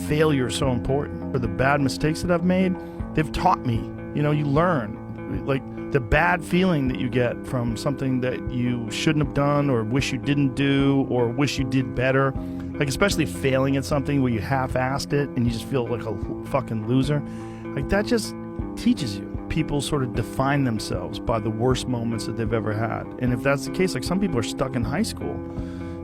failure is so important. For the bad mistakes that I've made, they've taught me. You know, you learn. Like the bad feeling that you get from something that you shouldn't have done or wish you didn't do or wish you did better. Like especially failing at something where you half-assed it and you just feel like a fucking loser. Like that just teaches you. People sort of define themselves by the worst moments that they've ever had. And if that's the case, like some people are stuck in high school.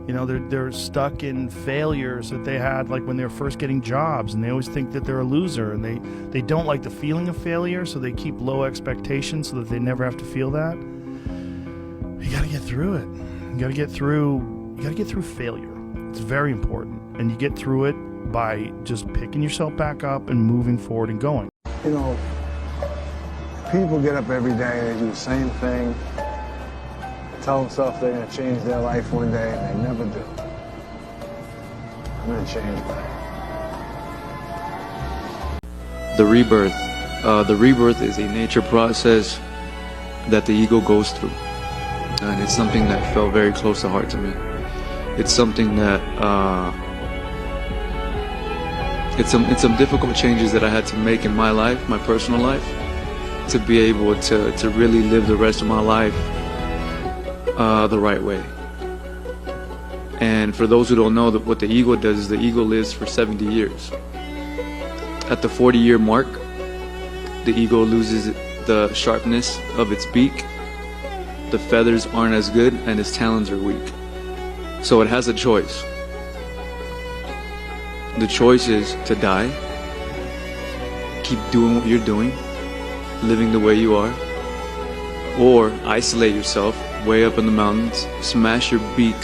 You know, they're stuck in failures that they had like when they were first getting jobs, and they always think that they're a loser, and they don't like the feeling of failure, so they keep low expectations so that they never have to feel that. You gotta get through it. You gotta get through failure. It's very important. And you get through it by just picking yourself back up and moving forward and going. You know, people get up every day and they do the same thing, tell themselves they're going to change their life one day, and they never do. I'm going to change mine. The rebirth. The rebirth is a nature process that the ego goes through. And it's something that felt very close to heart to me. It's something that, it's some difficult changes that I had to make in my life, my personal life, to be able to really live the rest of my life the right way. And for those who don't know, what the ego does is the ego lives for 70 years. At the 40-year mark, the ego loses the sharpness of its beak, the feathers aren't as good, and its talons are weak. So it has a choice. The choice is to die, keep doing what you're doing, living the way you are, or isolate yourself way up in the mountains, smash your beak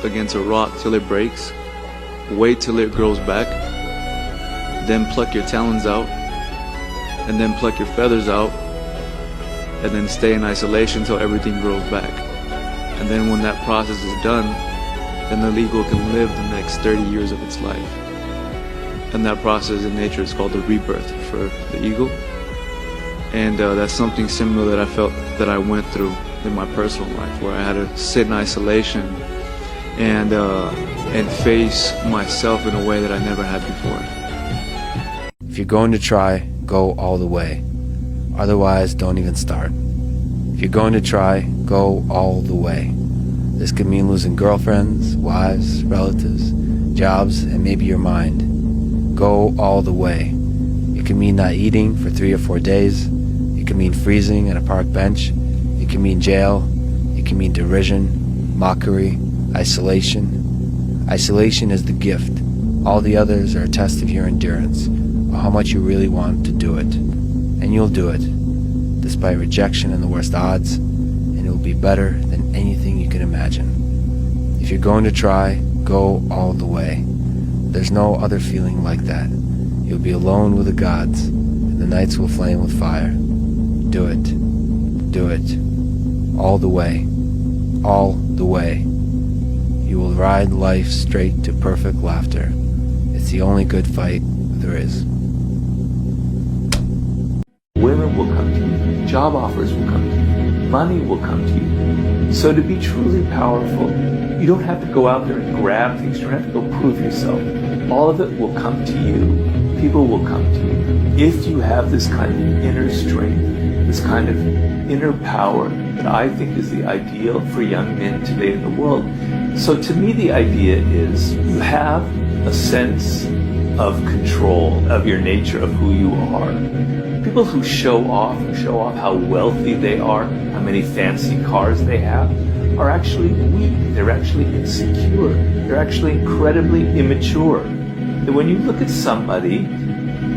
against a rock till it breaks, wait till it grows back, then pluck your talons out, and then pluck your feathers out, and then stay in isolation till everything grows back. And then when that process is done, then the ego can live the next 30 years of its life. And that process in nature is called the rebirth for the ego. And that's something similar that I felt that I went through in my personal life, where I had to sit in isolation and face myself in a way that I never had before. If you're going to try, go all the way. Otherwise, don't even start. If you're going to try, go all the way. This could mean losing girlfriends, wives, relatives, jobs, and maybe your mind. Go all the way. It can mean not eating for 3 or 4 days. It can mean freezing at a park bench. It can mean jail. It can mean derision, mockery, isolation. Isolation is the gift. All the others are a test of your endurance, or how much you really want to do it. And you'll do it, despite rejection and the worst odds, and it will be better than anything you can imagine. If you're going to try, go all the way. There's no other feeling like that. You'll be alone with the gods, and the nights will flame with fire. Do it. Do it. All the way. All the way. You will ride life straight to perfect laughter. It's the only good fight there is. Women will come to you. Job offers will come to you. Money will come to you. So to be truly powerful, you don't have to go out there and grab things. You don't have to go prove yourself. All of it will come to you. People will come to you. If you have this kind of inner strength, this kind of inner power that I think is the ideal for young men today in the world. So to me, the idea is you have a sense of control of your nature, of who you are. People who show off how wealthy they are, how many fancy cars they have, are actually weak. They're actually insecure. They're actually incredibly immature. That when you look at somebody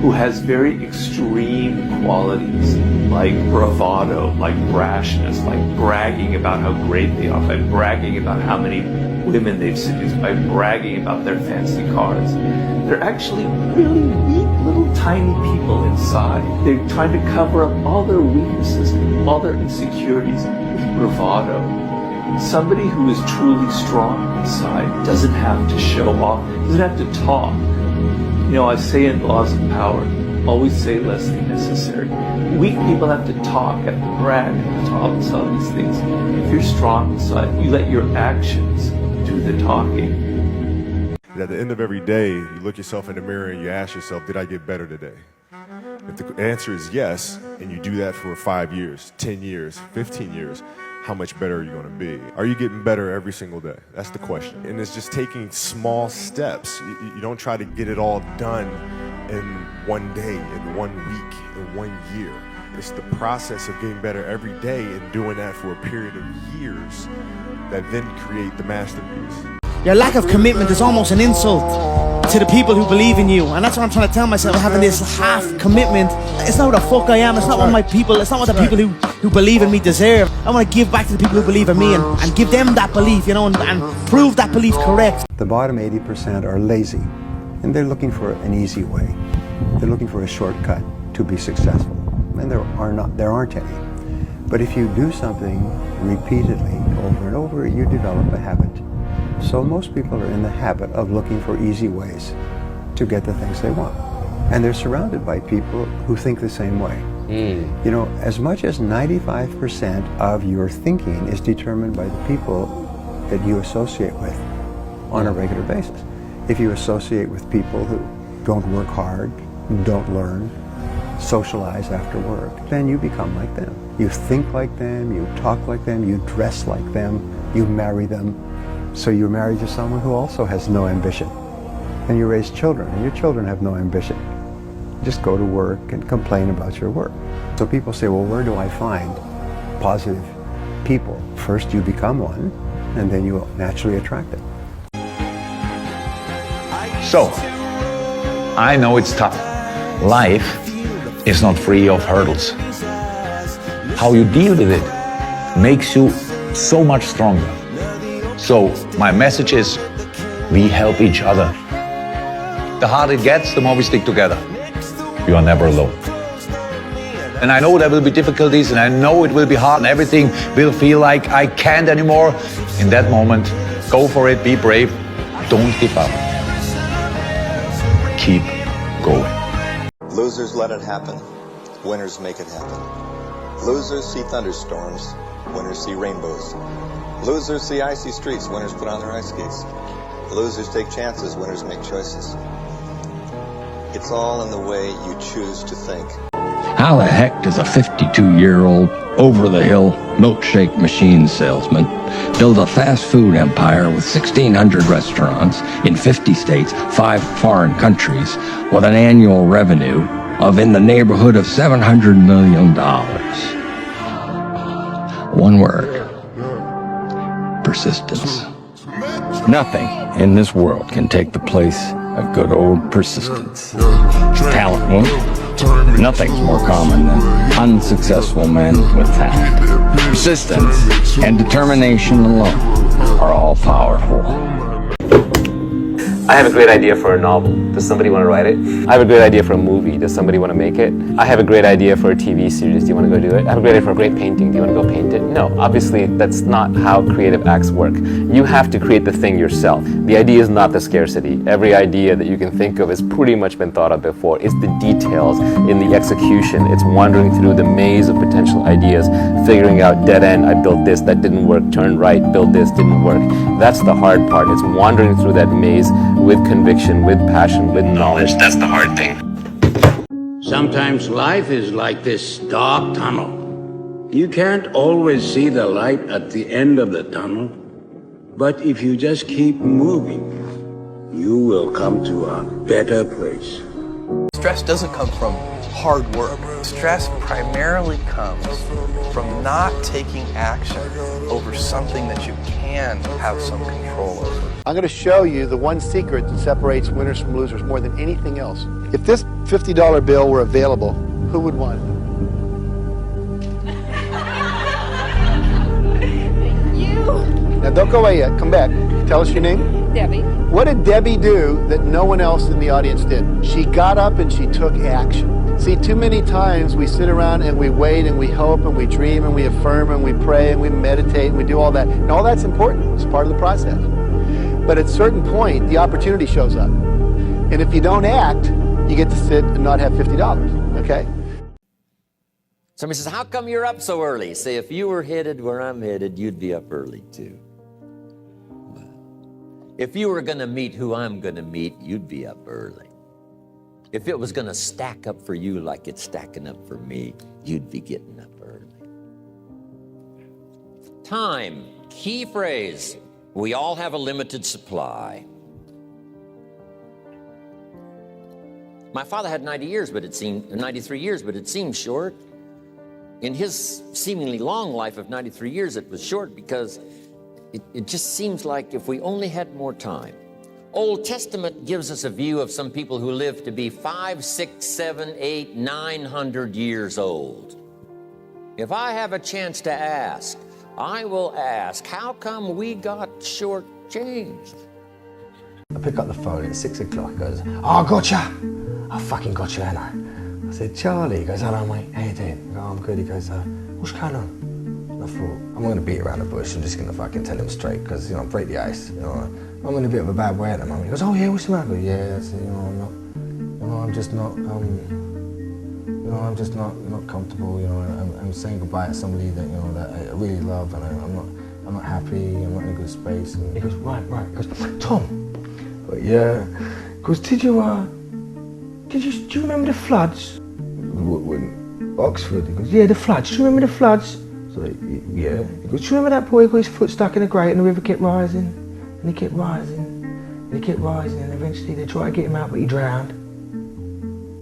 who has very extreme qualities, like bravado, like brashness, like bragging about how great they are, by bragging about how many women they've seduced, by bragging about their fancy cars, they're actually really weak, little tiny people inside. They're trying to cover up all their weaknesses, all their insecurities with bravado. Somebody who is truly strong inside doesn't have to show off, doesn't have to talk. You know, I say in Laws of Power, always say less than necessary. Weak people have to talk, have to brag, have to talk, tell these things. If you're strong inside, you let your actions do the talking. At the end of every day, you look yourself in the mirror and you ask yourself, did I get better today? If the answer is yes, and you do that for 5 years, 10 years, 15 years, how much better are you going to be? Are you getting better every single day? That's the question. And it's just taking small steps. You don't try to get it all done in one day, in 1 week, in 1 year. It's the process of getting better every day and doing that for a period of years that then create the masterpiece. Your lack of commitment is almost an insult to the people who believe in you, and that's what I'm trying to tell myself, having this half commitment. It's not what the fuck I am, it's not what my people, it's not what the people who believe in me deserve. I want to give back to the people who believe in me and give them that belief, you know, and prove that belief correct. The bottom 80% are lazy, and they're looking for an easy way. They're looking for a shortcut to be successful, and there aren't any. But if you do something repeatedly over and over, you develop a habit. So most people are in the habit of looking for easy ways to get the things they want. And they're surrounded by people who think the same way. You know, as much as 95% of your thinking is determined by the people that you associate with on a regular basis. If you associate with people who don't work hard, don't learn, socialize after work, then you become like them. You think like them, you talk like them, you dress like them, you marry them. So you're married to someone who also has no ambition. And you raise children, and your children have no ambition. Just go to work and complain about your work. So people say, well, where do I find positive people? First you become one, and then you naturally attract it. So, I know it's tough. Life is not free of hurdles. How you deal with it makes you so much stronger. So, my message is, we help each other. The harder it gets, the more we stick together. You are never alone. And I know there will be difficulties, and I know it will be hard, and everything will feel like I can't anymore. In that moment, go for it, be brave, don't give up. Keep going. Losers let it happen. Winners make it happen. Losers see thunderstorms. Winners see rainbows. Losers see icy streets. Winners put on their ice skates. Losers take chances. Winners make choices. It's all in the way you choose to think. How the heck does a 52-year-old, over-the-hill milkshake machine salesman build a fast food empire with 1,600 restaurants in 50 states, 5 foreign countries, with an annual revenue of in the neighborhood of $700 million? One word: persistence. Nothing in this world can take the place of good old persistence. Talent won't. Nothing's more common than unsuccessful men with talent. Persistence and determination alone are all powerful. I have a great idea for a novel. Does somebody want to write it? I have a great idea for a movie. Does somebody want to make it? I have a great idea for a TV series. Do you want to go do it? I have a great idea for a great painting. Do you want to go paint it? No, obviously that's not how creative acts work. You have to create the thing yourself. The idea is not the scarcity. Every idea that you can think of has pretty much been thought of before. It's the details in the execution. It's wandering through the maze of potential ideas, figuring out dead end, I built this, that didn't work, turn right, build this, didn't work. That's the hard part. It's wandering through that maze with conviction, with passion, with knowledge. That's the hard thing. Sometimes life is like this dark tunnel. You can't always see the light at the end of the tunnel, but if you just keep moving, you will come to a better place. Stress doesn't come from hard work. Stress primarily comes from not taking action over something that you can have some control over. I'm going to show you the one secret that separates winners from losers more than anything else. If this $50 bill were available, who would want it? You! Now don't go away yet. Come back. Tell us your name. Debbie. What did Debbie do that no one else in the audience did? She got up and she took action. See, too many times we sit around and we wait and we hope and we dream and we affirm and we pray and we meditate and we do all that. And all that's important. It's part of the process. But at a certain point, the opportunity shows up. And if you don't act, you get to sit and not have $50, okay? Somebody says, how come you're up so early? Say, if you were headed where I'm headed, you'd be up early too. If you were gonna meet who I'm gonna meet, you'd be up early. If it was gonna stack up for you like it's stacking up for me, you'd be getting up early. Time, key phrase. We all have a limited supply. My father had 93 years, but it seemed short. In his seemingly long life of 93 years, it was short because it just seems like if we only had more time. Old Testament gives us a view of some people who live to be 500, 600, 700, 800, 900 years old. If I have a chance to ask, I will ask, how come we got shortchanged? I pick up the phone at 6 o'clock, goes, oh, gotcha! I fucking gotcha, ain't I? I said, Charlie. He goes, hello, mate, how you doing? I go, I'm good. He goes, what's going on? And I thought, I'm going to beat around the bush. I'm just going to fucking tell him straight, because, you know, break the ice. You know, I'm in a bit of a bad way at the moment. He goes, oh, yeah, what's the matter? I go, yeah, I said, I'm just not comfortable, you know, I'm saying goodbye to somebody that, you know, that I really love, and I'm not happy, I'm not in a good space. And he goes, right. He goes, Tom. But yeah. He goes, do you remember the floods? When Oxford. He goes, yeah, the floods. Do you remember the floods? So yeah. He goes, do you remember that boy who got his foot stuck in a grate and the river kept rising? And he kept rising, and he kept rising, and eventually they tried to get him out, but he drowned.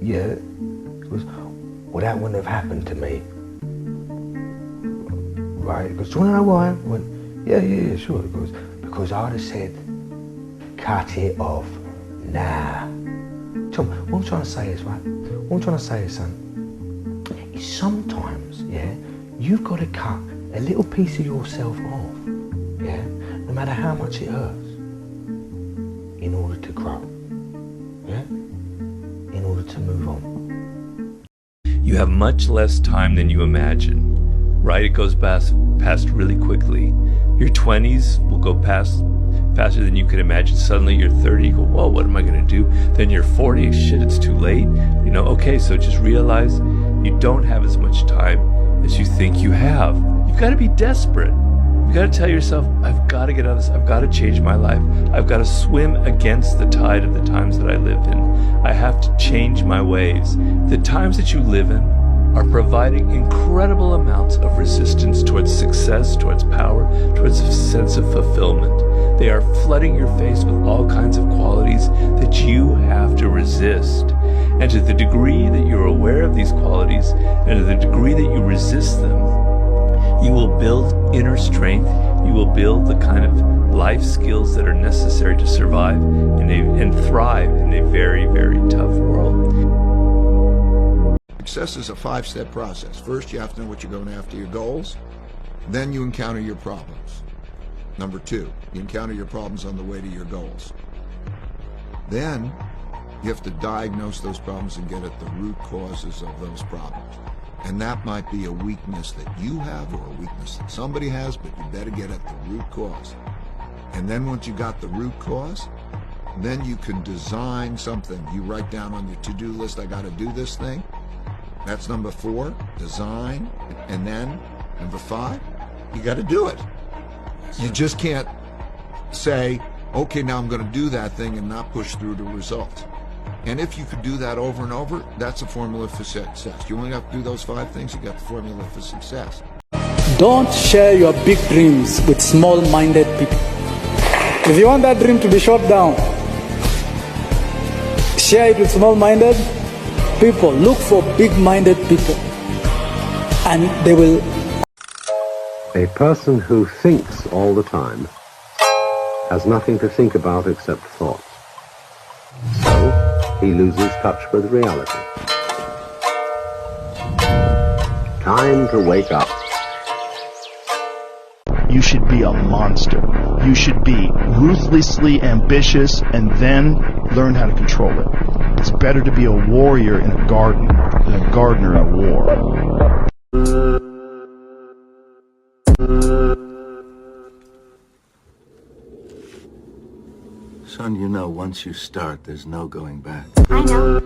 Yeah. He goes, well, that wouldn't have happened to me. Right. He goes, do you want to know why? I went, yeah, sure. He goes, because I'd have said, cut it off. Nah. Tom, what I'm trying to say is, right? What I'm trying to say is, son, is sometimes, yeah, you've got to cut a little piece of yourself off, yeah, no matter how much it hurts, in order to grow, yeah, in order to move on. You have much less time than you imagine, right? It goes past really quickly. Your 20s will go past faster than you could imagine. Suddenly you're 30, you go, whoa, what am I gonna do? Then you're 40, shit, it's too late. You know, okay, so just realize you don't have as much time as you think you have. You've gotta be desperate. You've gotta tell yourself, I've gotta get out of this, I've gotta change my life. I've gotta swim against the tide of the times that I live in. I have to change my ways. The times that you live in are providing incredible amounts of resistance towards success, towards power, towards a sense of fulfillment. They are flooding your face with all kinds of qualities that you have to resist. And to the degree that you're aware of these qualities, and to the degree that you resist them, you will build inner strength, you will build the kind of life skills that are necessary to survive and thrive in a very, very tough world. Success is a 5-step process. First, you have to know what you're going after, your goals. Then you encounter your problems. Number 2, you encounter your problems on the way to your goals. Then you have to diagnose those problems and get at the root causes of those problems. And that might be a weakness that you have or a weakness that somebody has, but you better get at the root cause. And then once you got the root cause, then you can design something. You write down on your to-do list, I got to do this thing. That's number 4, design. And then number 5, you got to do it. You just can't say, okay, now I'm going to do that thing and not push through the result. And if you could do that over and over, that's a formula for success. You only have to do those 5 things, you got the formula for success. Don't share your big dreams with small-minded people. If you want that dream to be shot down, share it with small-minded people. Look for big-minded people, and they will. A person who thinks all the time has nothing to think about except thoughts. So he loses touch with reality. Time to wake up. You should be a monster. You should be ruthlessly ambitious and then learn how to control it. It's better to be a warrior in a garden than a gardener in a war. Son, you know, once you start, there's no going back. I know.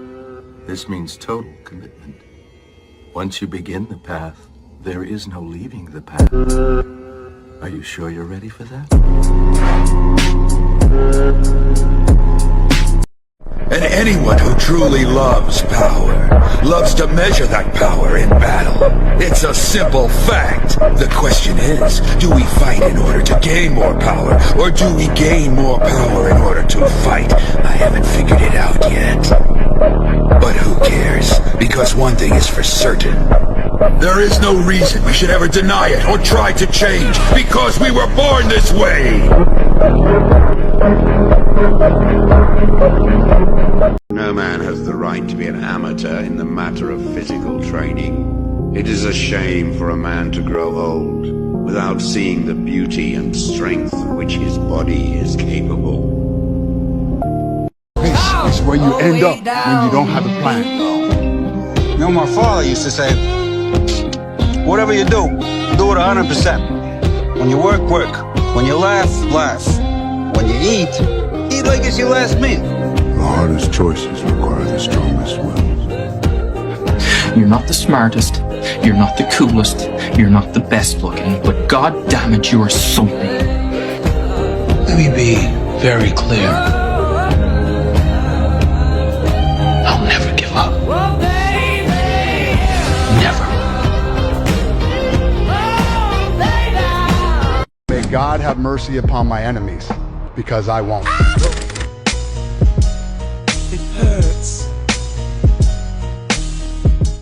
This means total commitment. Once you begin the path, there is no leaving the path. Are you sure you're ready for that? And anyone who truly loves power, loves to measure that power in battle. It's a simple fact. The question is, do we fight in order to gain more power, or do we gain more power in order to fight? I haven't figured it out yet. But who cares? Because one thing is for certain. There is no reason we should ever deny it or try to change, because we were born this way! No man has the right to be an amateur in the matter of physical training. It is a shame for a man to grow old without seeing the beauty and strength of which his body is capable. This is where you end up when you don't have a plan. You know, my father used to say, whatever you do it 100%. When you work, work. When you laugh, laugh. When you eat like it's your last meal. The hardest choices require the strongest wills. You're not the smartest, you're not the coolest, you're not the best looking, but god damn it, you are something. Let me be very clear. I'll never give up. Never. May God have mercy upon my enemies, because I won't. It hurts.